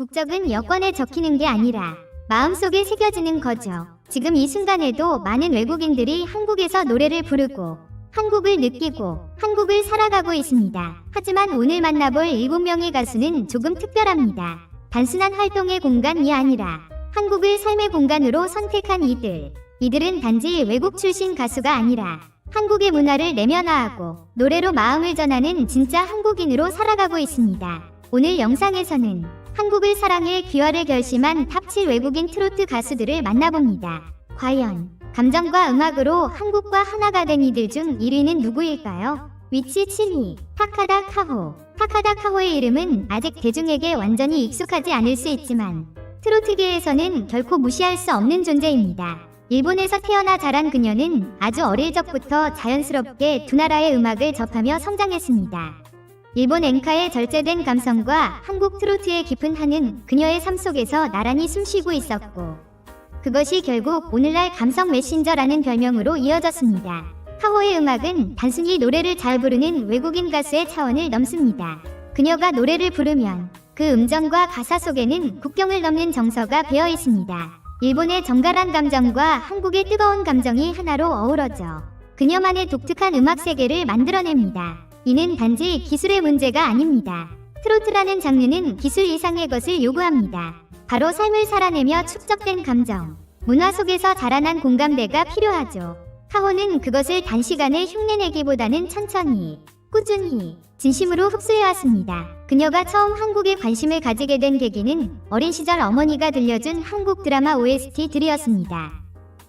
국적은 여권에 적히는 게 아니라 마음속에 새겨지는 거죠. 지금 이 순간에도 많은 외국인들이 한국에서 노래를 부르고 한국을 느끼고 한국을 살아가고 있습니다. 하지만 오늘 만나볼 7명의 가수는 조금 특별합니다. 단순한 활동의 공간이 아니라 한국을 삶의 공간으로 선택한 이들은 단지 외국 출신 가수가 아니라 한국의 문화를 내면화하고 노래로 마음을 전하는 진짜 한국인으로 살아가고 있습니다. 오늘 영상에서는 한국을 사랑해 귀화를 결심한 탑 7 외국인 트로트 가수들을 만나봅니다. 과연 감정과 음악으로 한국과 하나가 된 이들 중 1위는 누구일까요? 위치 7위, 타카다 카호. 타카다 카호의 이름은 아직 대중에게 완전히 익숙하지 않을 수 있지만 트로트계에서는 결코 무시할 수 없는 존재입니다. 일본에서 태어나 자란 그녀는 아주 어릴 적부터 자연스럽게 두 나라의 음악을 접하며 성장했습니다. 일본 엔카의 절제된 감성과 한국 트로트의 깊은 한은 그녀의 삶 속에서 나란히 숨쉬고 있었고 그것이 결국 오늘날 감성 메신저라는 별명으로 이어졌습니다. 카호의 음악은 단순히 노래를 잘 부르는 외국인 가수의 차원을 넘습니다. 그녀가 노래를 부르면 그 음정과 가사 속에는 국경을 넘는 정서가 배어 있습니다. 일본의 정갈한 감정과 한국의 뜨거운 감정이 하나로 어우러져 그녀만의 독특한 음악 세계를 만들어냅니다. 이는 단지 기술의 문제가 아닙니다. 트로트라는 장르는 기술 이상의 것을 요구합니다. 바로 삶을 살아내며 축적된 감정, 문화 속에서 자라난 공감대가 필요하죠. 카호는 그것을 단시간에 흉내내기보다는 천천히, 꾸준히, 진심으로 흡수해왔습니다. 그녀가 처음 한국에 관심을 가지게 된 계기는 어린 시절 어머니가 들려준 한국 드라마 OST들이었습니다.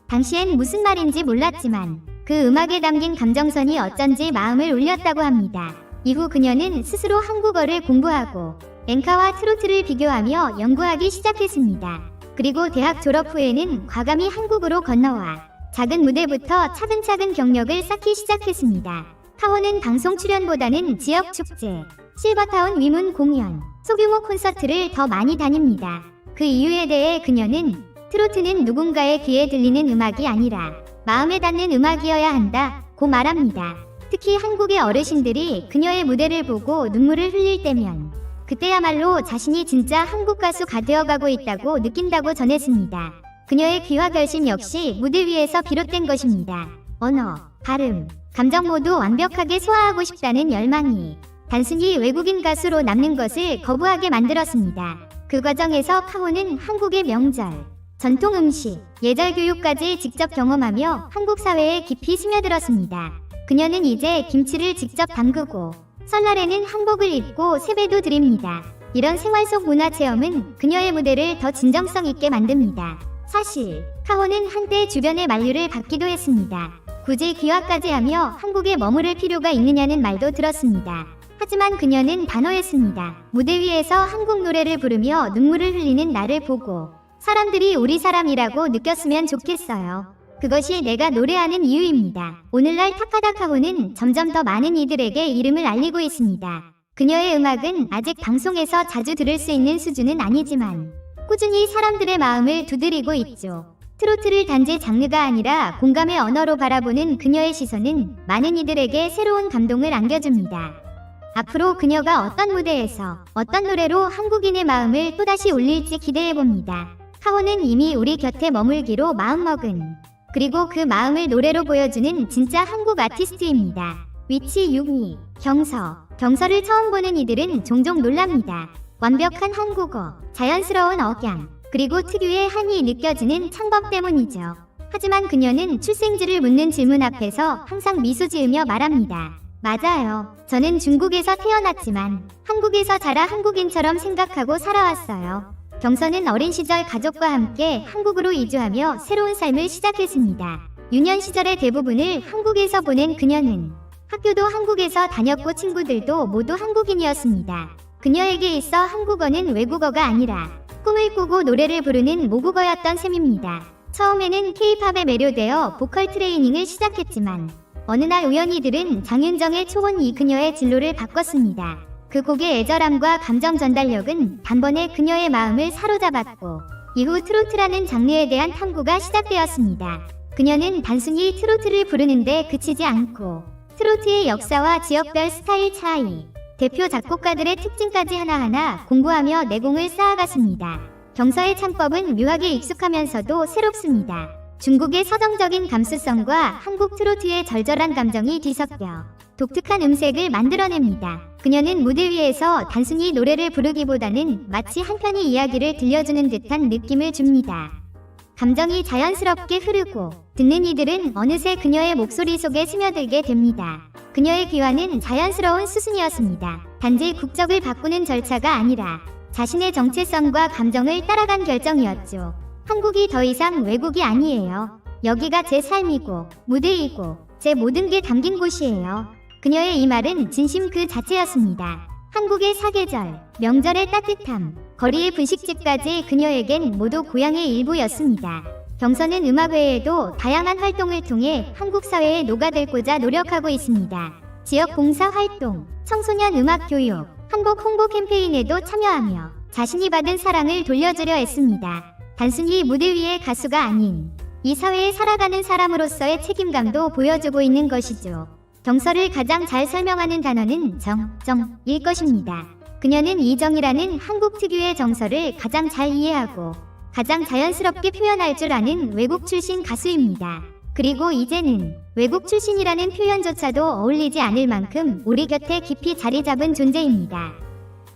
당시엔 무슨 말인지 몰랐지만 그 음악에 담긴 감정선이 어쩐지 마음을 울렸다고 합니다. 이후 그녀는 스스로 한국어를 공부하고 엔카와 트로트를 비교하며 연구하기 시작했습니다. 그리고 대학 졸업 후에는 과감히 한국으로 건너와 작은 무대부터 차근차근 경력을 쌓기 시작했습니다. 카호는 방송 출연보다는 지역 축제, 실버타운 위문 공연, 소규모 콘서트를 더 많이 다닙니다. 그 이유에 대해 그녀는 트로트는 누군가의 귀에 들리는 음악이 아니라 마음에 닿는 음악이어야 한다고 말합니다. 특히 한국의 어르신들이 그녀의 무대를 보고 눈물을 흘릴 때면 그때야말로 자신이 진짜 한국 가수가 되어가고 있다고 느낀다고 전했습니다. 그녀의 귀화 결심 역시 무대 위에서 비롯된 것입니다. 언어, 발음, 감정 모두 완벽하게 소화하고 싶다는 열망이 단순히 외국인 가수로 남는 것을 거부하게 만들었습니다. 그 과정에서 카호는 한국의 명절, 전통 음식, 예절 교육까지 직접 경험하며 한국 사회에 깊이 스며들었습니다. 그녀는 이제 김치를 직접 담그고 설날에는 한복을 입고 세배도 드립니다. 이런 생활 속 문화 체험은 그녀의 무대를 더 진정성 있게 만듭니다. 사실 카호는 한때 주변의 만류를 받기도 했습니다. 굳이 귀화까지 하며 한국에 머무를 필요가 있느냐는 말도 들었습니다. 하지만 그녀는 단호했습니다. 무대 위에서 한국 노래를 부르며 눈물을 흘리는 나를 보고 사람들이 우리 사람이라고 느꼈으면 좋겠어요. 그것이 내가 노래하는 이유입니다. 오늘날 타카다 카호는 점점 더 많은 이들에게 이름을 알리고 있습니다. 그녀의 음악은 아직 방송에서 자주 들을 수 있는 수준은 아니지만 꾸준히 사람들의 마음을 두드리고 있죠. 트로트를 단지 장르가 아니라 공감의 언어로 바라보는 그녀의 시선은 많은 이들에게 새로운 감동을 안겨줍니다. 앞으로 그녀가 어떤 무대에서 어떤 노래로 한국인의 마음을 또다시 울릴지 기대해봅니다. 카호는 이미 우리 곁에 머물기로 마음먹은 그리고 그 마음을 노래로 보여주는 진짜 한국 아티스트입니다. 위치 6위, 경서. 경서를 처음 보는 이들은 종종 놀랍니다. 완벽한 한국어, 자연스러운 억양, 그리고 특유의 한이 느껴지는 창법 때문이죠. 하지만 그녀는 출생지를 묻는 질문 앞에서 항상 미소 지으며 말합니다. 맞아요. 저는 중국에서 태어났지만 한국에서 자라 한국인처럼 생각하고 살아왔어요. 경서는 어린 시절 가족과 함께 한국으로 이주하며 새로운 삶을 시작했습니다. 유년 시절의 대부분을 한국에서 보낸 그녀는 학교도 한국에서 다녔고 친구들도 모두 한국인이었습니다. 그녀에게 있어 한국어는 외국어가 아니라 꿈을 꾸고 노래를 부르는 모국어였던 셈입니다. 처음에는 K-팝에 매료되어 보컬 트레이닝을 시작했지만 어느 날 우연히 들은 장윤정의 초원이 그녀의 진로를 바꿨습니다. 그 곡의 애절함과 감정 전달력은 단번에 그녀의 마음을 사로잡았고 이후 트로트라는 장르에 대한 탐구가 시작되었습니다. 그녀는 단순히 트로트를 부르는데 그치지 않고 트로트의 역사와 지역별 스타일 차이, 대표 작곡가들의 특징까지 하나하나 공부하며 내공을 쌓아갔습니다. 경서의 창법은 묘하게 익숙하면서도 새롭습니다. 중국의 서정적인 감수성과 한국 트로트의 절절한 감정이 뒤섞여 독특한 음색을 만들어냅니다. 그녀는 무대 위에서 단순히 노래를 부르기보다는 마치 한 편의 이야기를 들려주는 듯한 느낌을 줍니다. 감정이 자연스럽게 흐르고 듣는 이들은 어느새 그녀의 목소리 속에 스며들게 됩니다. 그녀의 귀환은 자연스러운 수순이었습니다. 단지 국적을 바꾸는 절차가 아니라 자신의 정체성과 감정을 따라간 결정이었죠. 한국이 더 이상 외국이 아니에요. 여기가 제 삶이고 무대이고 제 모든 게 담긴 곳이에요. 그녀의 이 말은 진심 그 자체였습니다. 한국의 사계절, 명절의 따뜻함, 거리의 분식집까지 그녀에겐 모두 고향의 일부였습니다. 경서는 음악 외에도 다양한 활동을 통해 한국 사회에 녹아들고자 노력하고 있습니다. 지역 봉사 활동, 청소년 음악 교육, 한국 홍보 캠페인에도 참여하며 자신이 받은 사랑을 돌려주려 했습니다. 단순히 무대 위의 가수가 아닌 이 사회에 살아가는 사람으로서의 책임감도 보여주고 있는 것이죠. 경서를 가장 잘 설명하는 단어는 정일 것입니다. 그녀는 이 정이라는 한국 특유의 정서를 가장 잘 이해하고 가장 자연스럽게 표현할 줄 아는 외국 출신 가수입니다. 그리고 이제는 외국 출신이라는 표현조차도 어울리지 않을 만큼 우리 곁에 깊이 자리 잡은 존재입니다.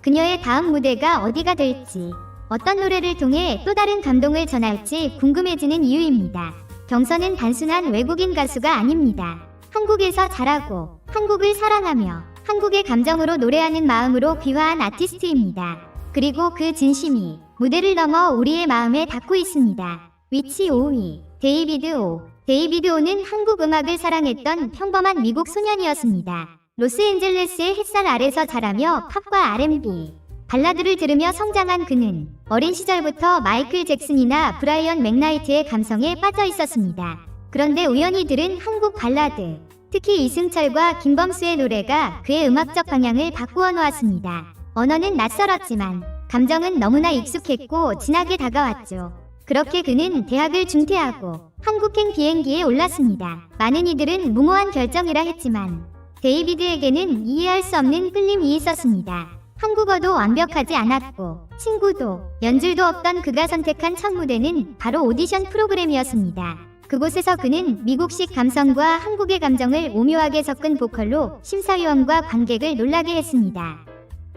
그녀의 다음 무대가 어디가 될지, 어떤 노래를 통해 또 다른 감동을 전할지 궁금해지는 이유입니다. 경서는 단순한 외국인 가수가 아닙니다. 한국에서 자라고 한국을 사랑하며 한국의 감정으로 노래하는 마음으로 귀화한 아티스트입니다. 그리고 그 진심이 무대를 넘어 우리의 마음에 닿고 있습니다. 위치 5위, 데이비드 오. 데이비드 오는 한국 음악을 사랑했던 평범한 미국 소년이었습니다. 로스앤젤레스의 햇살 아래서 자라며 팝과 R&B, 발라드를 들으며 성장한 그는 어린 시절부터 마이클 잭슨이나 브라이언 맥나이트의 감성에 빠져 있었습니다. 그런데 우연히 들은 한국 발라드, 특히 이승철과 김범수의 노래가 그의 음악적 방향을 바꾸어 놓았습니다. 언어는 낯설었지만 감정은 너무나 익숙했고 진하게 다가왔죠. 그렇게 그는 대학을 중퇴하고 한국행 비행기에 올랐습니다. 많은 이들은 무모한 결정이라 했지만 데이비드에게는 이해할 수 없는 끌림이 있었습니다. 한국어도 완벽하지 않았고 친구도 연줄도 없던 그가 선택한 첫 무대는 바로 오디션 프로그램이었습니다. 그곳에서 그는 미국식 감성과 한국의 감정을 오묘하게 섞은 보컬로 심사위원과 관객을 놀라게 했습니다.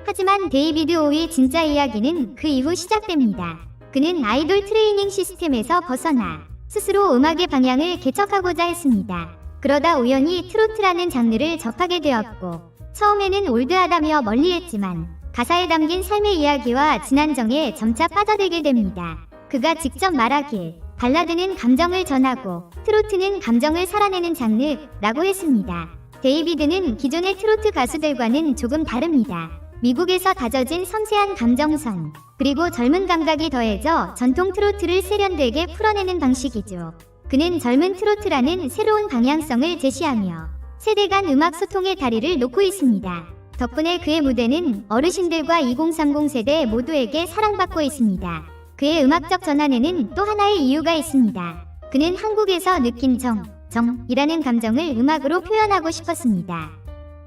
하지만 데이비드 오의 진짜 이야기는 그 이후 시작됩니다. 그는 아이돌 트레이닝 시스템에서 벗어나 스스로 음악의 방향을 개척하고자 했습니다. 그러다 우연히 트로트라는 장르를 접하게 되었고 처음에는 올드하다며 멀리했지만 가사에 담긴 삶의 이야기와 진한 정에 점차 빠져들게 됩니다. 그가 직접 말하길 발라드는 감정을 전하고 트로트는 감정을 살아내는 장르라고 했습니다. 데이비드는 기존의 트로트 가수들과는 조금 다릅니다. 미국에서 다져진 섬세한 감정선, 그리고 젊은 감각이 더해져 전통 트로트를 세련되게 풀어내는 방식이죠. 그는 젊은 트로트라는 새로운 방향성을 제시하며 세대 간 음악 소통의 다리를 놓고 있습니다. 덕분에 그의 무대는 어르신들과 2030 세대 모두에게 사랑받고 있습니다. 그의 음악적 전환에는 또 하나의 이유가 있습니다. 그는 한국에서 느낀 정이라는 감정을 음악으로 표현하고 싶었습니다.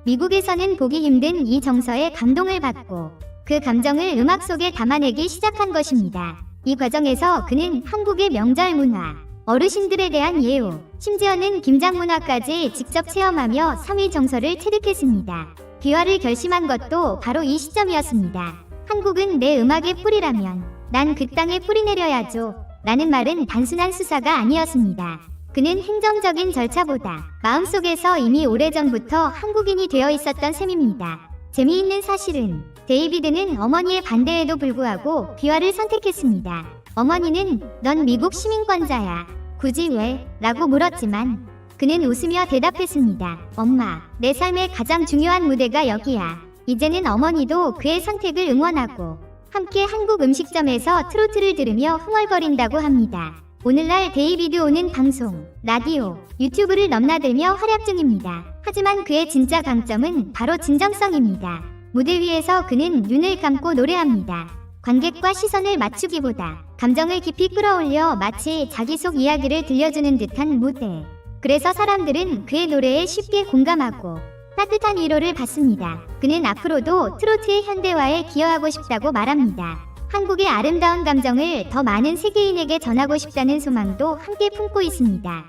미국에서는 보기 힘든 이 정서에 감동을 받고 그 감정을 음악 속에 담아내기 시작한 것입니다. 이 과정에서 그는 한국의 명절 문화, 어르신들에 대한 예우, 심지어는 김장 문화까지 직접 체험하며 3위 정서를 체득했습니다. 귀화를 결심한 것도 바로 이 시점이었습니다. 한국은 내 음악의 뿌리라면 난 그 땅에 뿌리 내려야죠 라는 말은 단순한 수사가 아니었습니다. 그는 행정적인 절차보다 마음속에서 이미 오래전부터 한국인이 되어 있었던 셈입니다. 재미있는 사실은 데이비드는 어머니의 반대에도 불구하고 귀화를 선택했습니다. 어머니는 넌 미국 시민권자야. 굳이 왜? 라고 물었지만 그는 웃으며 대답했습니다. 엄마, 내 삶의 가장 중요한 무대가 여기야. 이제는 어머니도 그의 선택을 응원하고 함께 한국 음식점에서 트로트를 들으며 흥얼거린다고 합니다. 오늘날 데이비드 오는 방송, 라디오, 유튜브를 넘나들며 활약 중입니다. 하지만 그의 진짜 강점은 바로 진정성입니다. 무대 위에서 그는 눈을 감고 노래합니다. 관객과 시선을 맞추기보다 감정을 깊이 끌어올려 마치 자기 속 이야기를 들려주는 듯한 무대. 그래서 사람들은 그의 노래에 쉽게 공감하고 따뜻한 위로를 받습니다. 그는 앞으로도 트로트의 현대화에 기여하고 싶다고 말합니다. 한국의 아름다운 감정을 더 많은 세계인에게 전하고 싶다는 소망도 함께 품고 있습니다.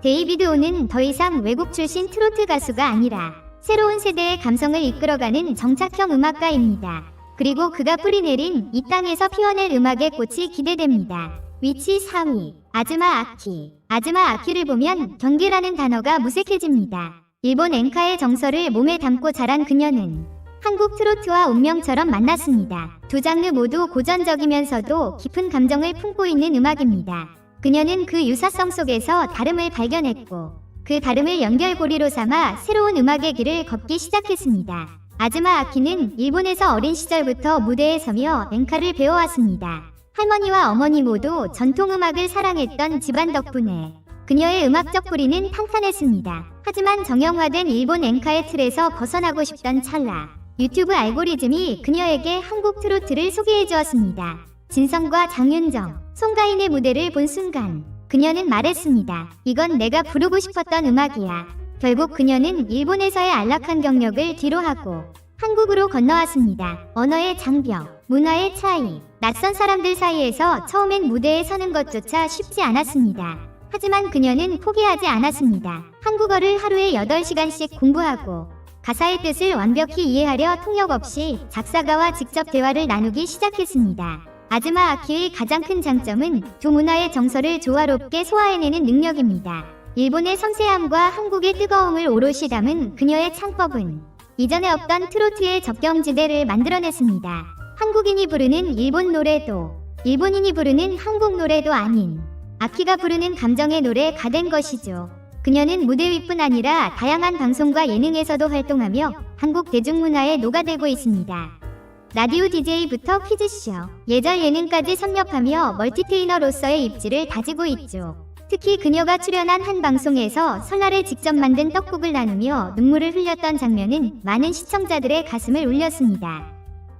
데이비드 오는 더 이상 외국 출신 트로트 가수가 아니라 새로운 세대의 감성을 이끌어가는 정착형 음악가입니다. 그리고 그가 뿌리내린 이 땅에서 피워낼 음악의 꽃이 기대됩니다. 위치 4위, 아즈마 아키. 아즈마 아키를 보면 경계라는 단어가 무색해집니다. 일본 엔카의 정서를 몸에 담고 자란 그녀는 한국 트로트와 운명처럼 만났습니다. 두 장르 모두 고전적이면서도 깊은 감정을 품고 있는 음악입니다. 그녀는 그 유사성 속에서 다름을 발견했고 그 다름을 연결고리로 삼아 새로운 음악의 길을 걷기 시작했습니다. 아즈마 아키는 일본에서 어린 시절부터 무대에 서며 엔카를 배워왔습니다. 할머니와 어머니 모두 전통음악을 사랑했던 집안 덕분에 그녀의 음악적 뿌리는 탄탄했습니다. 하지만 정형화된 일본 엔카의 틀에서 벗어나고 싶던 찰나 유튜브 알고리즘이 그녀에게 한국 트로트를 소개해주었습니다. 진성과 장윤정, 송가인의 무대를 본 순간 그녀는 말했습니다. 이건 내가 부르고 싶었던 음악이야. 결국 그녀는 일본에서의 안락한 경력을 뒤로하고 한국으로 건너왔습니다. 언어의 장벽, 문화의 차이, 낯선 사람들 사이에서 처음엔 무대에 서는 것조차 쉽지 않았습니다. 하지만 그녀는 포기하지 않았습니다. 한국어를 하루에 8시간씩 공부하고 가사의 뜻을 완벽히 이해하려 통역 없이 작사가와 직접 대화를 나누기 시작했습니다. 아즈마 아키의 가장 큰 장점은 두 문화의 정서를 조화롭게 소화해내는 능력입니다. 일본의 섬세함과 한국의 뜨거움을 오롯이 담은 그녀의 창법은 이전에 없던 트로트의 접경지대를 만들어냈습니다. 한국인이 부르는 일본 노래도, 일본인이 부르는 한국 노래도 아닌 아키가 부르는 감정의 노래가 된 것이죠. 그녀는 무대 위뿐 아니라 다양한 방송과 예능에서도 활동하며 한국 대중문화에 녹아들고 있습니다. 라디오 DJ부터 퀴즈쇼, 예절 예능까지 섭렵하며 멀티테이너로서의 입지를 다지고 있죠. 특히 그녀가 출연한 한 방송에서 설날에 직접 만든 떡국을 나누며 눈물을 흘렸던 장면은 많은 시청자들의 가슴을 울렸습니다.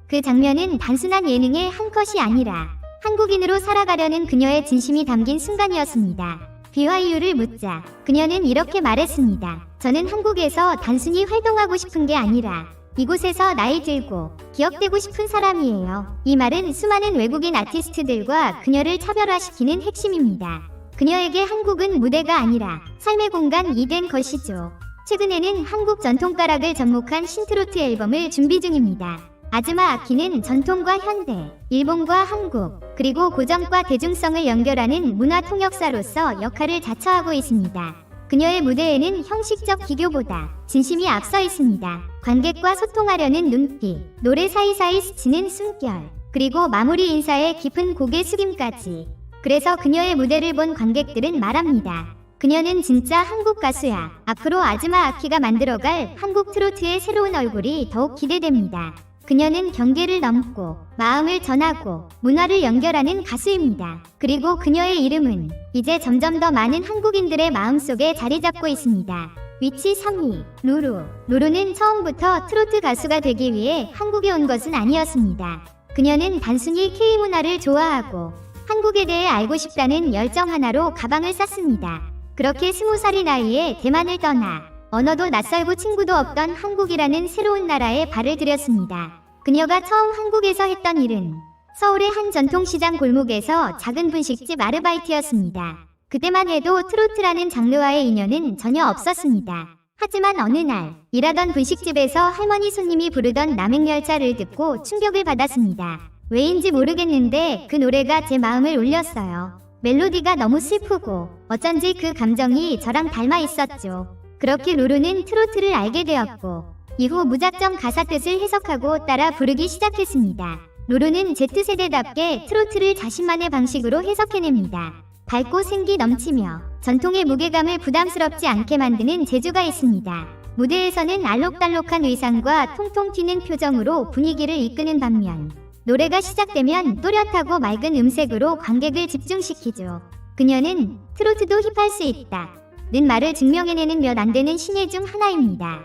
그 장면은 단순한 예능의 한 컷이 아니라 한국인으로 살아가려는 그녀의 진심이 담긴 순간이었습니다. 비화 이유를 묻자 그녀는 이렇게 말했습니다. 저는 한국에서 단순히 활동하고 싶은 게 아니라 이곳에서 나이 들고 기억되고 싶은 사람이에요. 이 말은 수많은 외국인 아티스트들과 그녀를 차별화시키는 핵심입니다. 그녀에게 한국은 무대가 아니라 삶의 공간이 된 것이죠. 최근에는 한국 전통가락을 접목한 신트로트 앨범을 준비 중입니다. 아즈마 아키는 전통과 현대, 일본과 한국, 그리고 고전과 대중성을 연결하는 문화 통역사로서 역할을 자처하고 있습니다. 그녀의 무대에는 형식적 기교보다 진심이 앞서 있습니다. 관객과 소통하려는 눈빛, 노래 사이사이 스치는 숨결, 그리고 마무리 인사에 깊은 고개 숙임까지. 그래서 그녀의 무대를 본 관객들은 말합니다. 그녀는 진짜 한국 가수야. 앞으로 아즈마 아키가 만들어갈 한국 트로트의 새로운 얼굴이 더욱 기대됩니다. 그녀는 경계를 넘고 마음을 전하고 문화를 연결하는 가수입니다. 그리고 그녀의 이름은 이제 점점 더 많은 한국인들의 마음속에 자리 잡고 있습니다. 위치 3위, 루루. 루루는 처음부터 트로트 가수가 되기 위해 한국에 온 것은 아니었습니다. 그녀는 단순히 K문화를 좋아하고 한국에 대해 알고 싶다는 열정 하나로 가방을 쌌습니다. 그렇게 20살의 나이에 대만을 떠나 언어도 낯설고 친구도 없던 한국이라는 새로운 나라에 발을 들였습니다. 그녀가 처음 한국에서 했던 일은 서울의 한 전통시장 골목에서 작은 분식집 아르바이트였습니다. 그때만 해도 트로트라는 장르와의 인연은 전혀 없었습니다. 하지만 어느 날 일하던 분식집에서 할머니 손님이 부르던 남행열차를 듣고 충격을 받았습니다. 왜인지 모르겠는데 그 노래가 제 마음을 울렸어요. 멜로디가 너무 슬프고 어쩐지 그 감정이 저랑 닮아 있었죠. 그렇게 루루는 트로트를 알게 되었고 이후 무작정 가사 뜻을 해석하고 따라 부르기 시작했습니다. 루루는 Z세대답게 트로트를 자신만의 방식으로 해석해냅니다. 밝고 생기 넘치며 전통의 무게감을 부담스럽지 않게 만드는 재주가 있습니다. 무대에서는 알록달록한 의상과 통통 튀는 표정으로 분위기를 이끄는 반면 노래가 시작되면 또렷하고 맑은 음색으로 관객을 집중시키죠. 그녀는 트로트도 힙할 수 있다 는 말을 증명해내는 몇 안 되는 신예 중 하나입니다.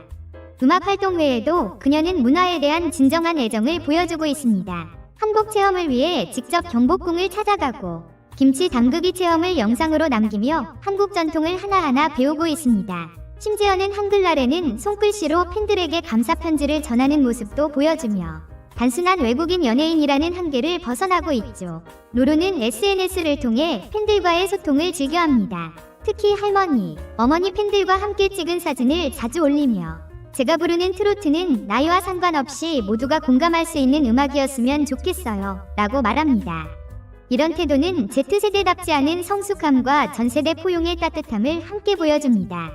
음악 활동 외에도 그녀는 문화에 대한 진정한 애정을 보여주고 있습니다. 한복 체험을 위해 직접 경복궁을 찾아가고 김치 담그기 체험을 영상으로 남기며 한국 전통을 하나하나 배우고 있습니다. 심지어는 한글날에는 손글씨로 팬들에게 감사 편지를 전하는 모습도 보여주며 단순한 외국인 연예인이라는 한계를 벗어나고 있죠. 로로는 SNS를 통해 팬들과의 소통을 즐겨합니다. 특히 할머니, 어머니 팬들과 함께 찍은 사진을 자주 올리며 제가 부르는 트로트는 나이와 상관없이 모두가 공감할 수 있는 음악이었으면 좋겠어요 라고 말합니다. 이런 태도는 Z세대답지 않은 성숙함과 전세대 포용의 따뜻함을 함께 보여줍니다.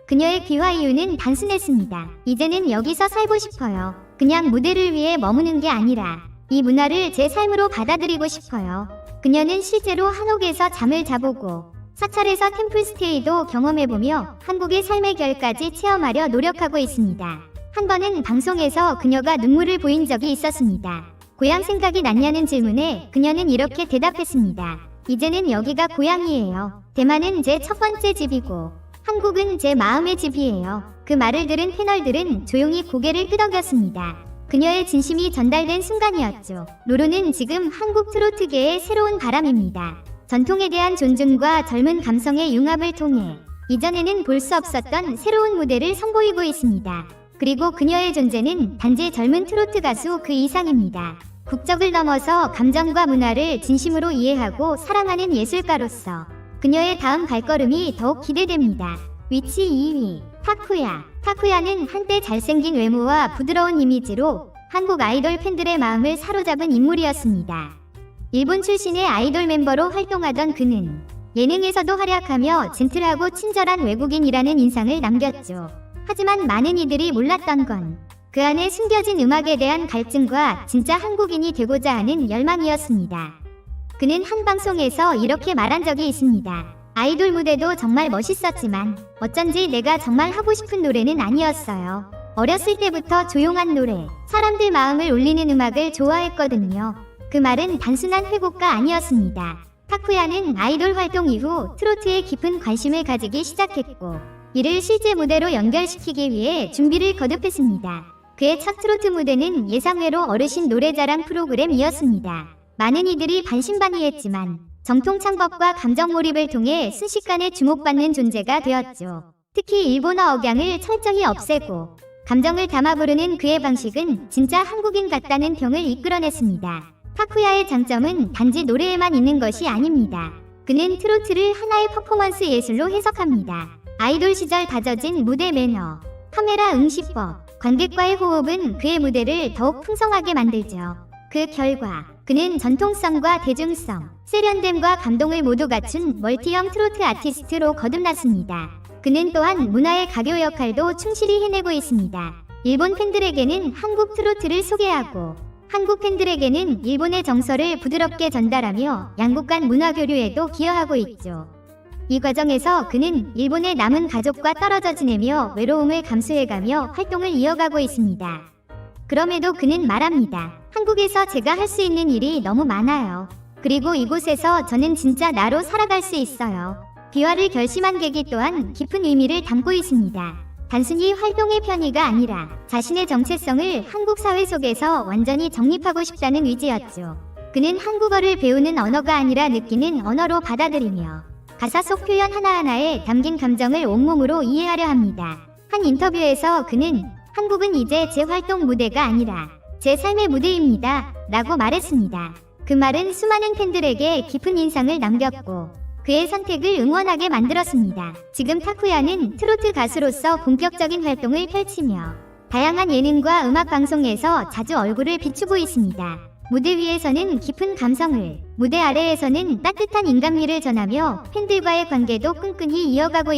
그녀의 귀화 이유는 단순했습니다. 이제는 여기서 살고 싶어요. 그냥 무대를 위해 머무는 게 아니라 이 문화를 제 삶으로 받아들이고 싶어요. 그녀는 실제로 한옥에서 잠을 자보고 사찰에서 템플스테이도 경험해보며 한국의 삶의 결까지 체험하려 노력하고 있습니다. 한 번은 방송에서 그녀가 눈물을 보인 적이 있었습니다. 고향 생각이 났냐는 질문에 그녀는 이렇게 대답했습니다. 이제는 여기가 고향이에요. 대만은 제 첫 번째 집이고 한국은 제 마음의 집이에요. 그 말을 들은 패널들은 조용히 고개를 끄덕였습니다. 그녀의 진심이 전달된 순간이었죠. 로로는 지금 한국 트로트계의 새로운 바람입니다. 전통에 대한 존중과 젊은 감성의 융합을 통해 이전에는 볼 수 없었던 새로운 무대를 선보이고 있습니다. 그리고 그녀의 존재는 단지 젊은 트로트 가수 그 이상입니다. 국적을 넘어서 감정과 문화를 진심으로 이해하고 사랑하는 예술가로서 그녀의 다음 발걸음이 더욱 기대됩니다. 위치 2위, 타쿠야. 타쿠야는 한때 잘생긴 외모와 부드러운 이미지로 한국 아이돌 팬들의 마음을 사로잡은 인물이었습니다. 일본 출신의 아이돌 멤버로 활동하던 그는 예능에서도 활약하며 젠틀하고 친절한 외국인이라는 인상을 남겼죠. 하지만 많은 이들이 몰랐던 건 그 안에 숨겨진 음악에 대한 갈증과 진짜 한국인이 되고자 하는 열망이었습니다. 그는 한 방송에서 이렇게 말한 적이 있습니다. 아이돌 무대도 정말 멋있었지만 어쩐지 내가 정말 하고 싶은 노래는 아니었어요. 어렸을 때부터 조용한 노래, 사람들 마음을 울리는 음악을 좋아했거든요. 그 말은 단순한 회고가 아니었습니다. 타쿠야는 아이돌 활동 이후 트로트에 깊은 관심을 가지기 시작했고 이를 실제 무대로 연결시키기 위해 준비를 거듭했습니다. 그의 첫 트로트 무대는 예상외로 어르신 노래자랑 프로그램이었습니다. 많은 이들이 반신반의했지만 정통 창법과 감정 몰입을 통해 순식간에 주목받는 존재가 되었죠. 특히 일본어 억양을 철저히 없애고 감정을 담아 부르는 그의 방식은 진짜 한국인 같다는 평을 이끌어냈습니다. 타쿠야의 장점은 단지 노래에만 있는 것이 아닙니다. 그는 트로트를 하나의 퍼포먼스 예술로 해석합니다. 아이돌 시절 다져진 무대 매너, 카메라 응시법, 관객과의 호흡은 그의 무대를 더욱 풍성하게 만들죠. 그 결과 그는 전통성과 대중성, 세련됨과 감동을 모두 갖춘 멀티형 트로트 아티스트로 거듭났습니다. 그는 또한 문화의 가교 역할도 충실히 해내고 있습니다. 일본 팬들에게는 한국 트로트를 소개하고 한국 팬들에게는 일본의 정서를 부드럽게 전달하며 양국 간 문화 교류에도 기여하고 있죠. 이 과정에서 그는 일본의 남은 가족과 떨어져 지내며 외로움을 감수해가며 활동을 이어가고 있습니다. 그럼에도 그는 말합니다. 한국에서 제가 할 수 있는 일이 너무 많아요. 그리고 이곳에서 저는 진짜 나로 살아갈 수 있어요. 비화를 결심한 계기 또한 깊은 의미를 담고 있습니다. 단순히 활동의 편의가 아니라 자신의 정체성을 한국 사회 속에서 완전히 정립하고 싶다는 의지였죠. 그는 한국어를 배우는 언어가 아니라 느끼는 언어로 받아들이며 가사 속 표현 하나하나에 담긴 감정을 온몸으로 이해하려 합니다. 한 인터뷰에서 그는 한국은 이제 제 활동 무대가 아니라 제 삶의 무대입니다 라고 말했습니다. 그 말은 수많은 팬들에게 깊은 인상을 남겼고 그의 선택을 응원하게 만들었습니다. 지금 타쿠야는 트로트 가수로서 본격적인 활동을 펼치며 다양한 예능과 음악 방송에서 자주 얼굴을 비추고 있습니다. 무대 위에서는 깊은 감성을, 무대 아래에서는 따뜻한 인간미를 전하며 팬들과의 관계도 끈끈이 이어가고 있습니다.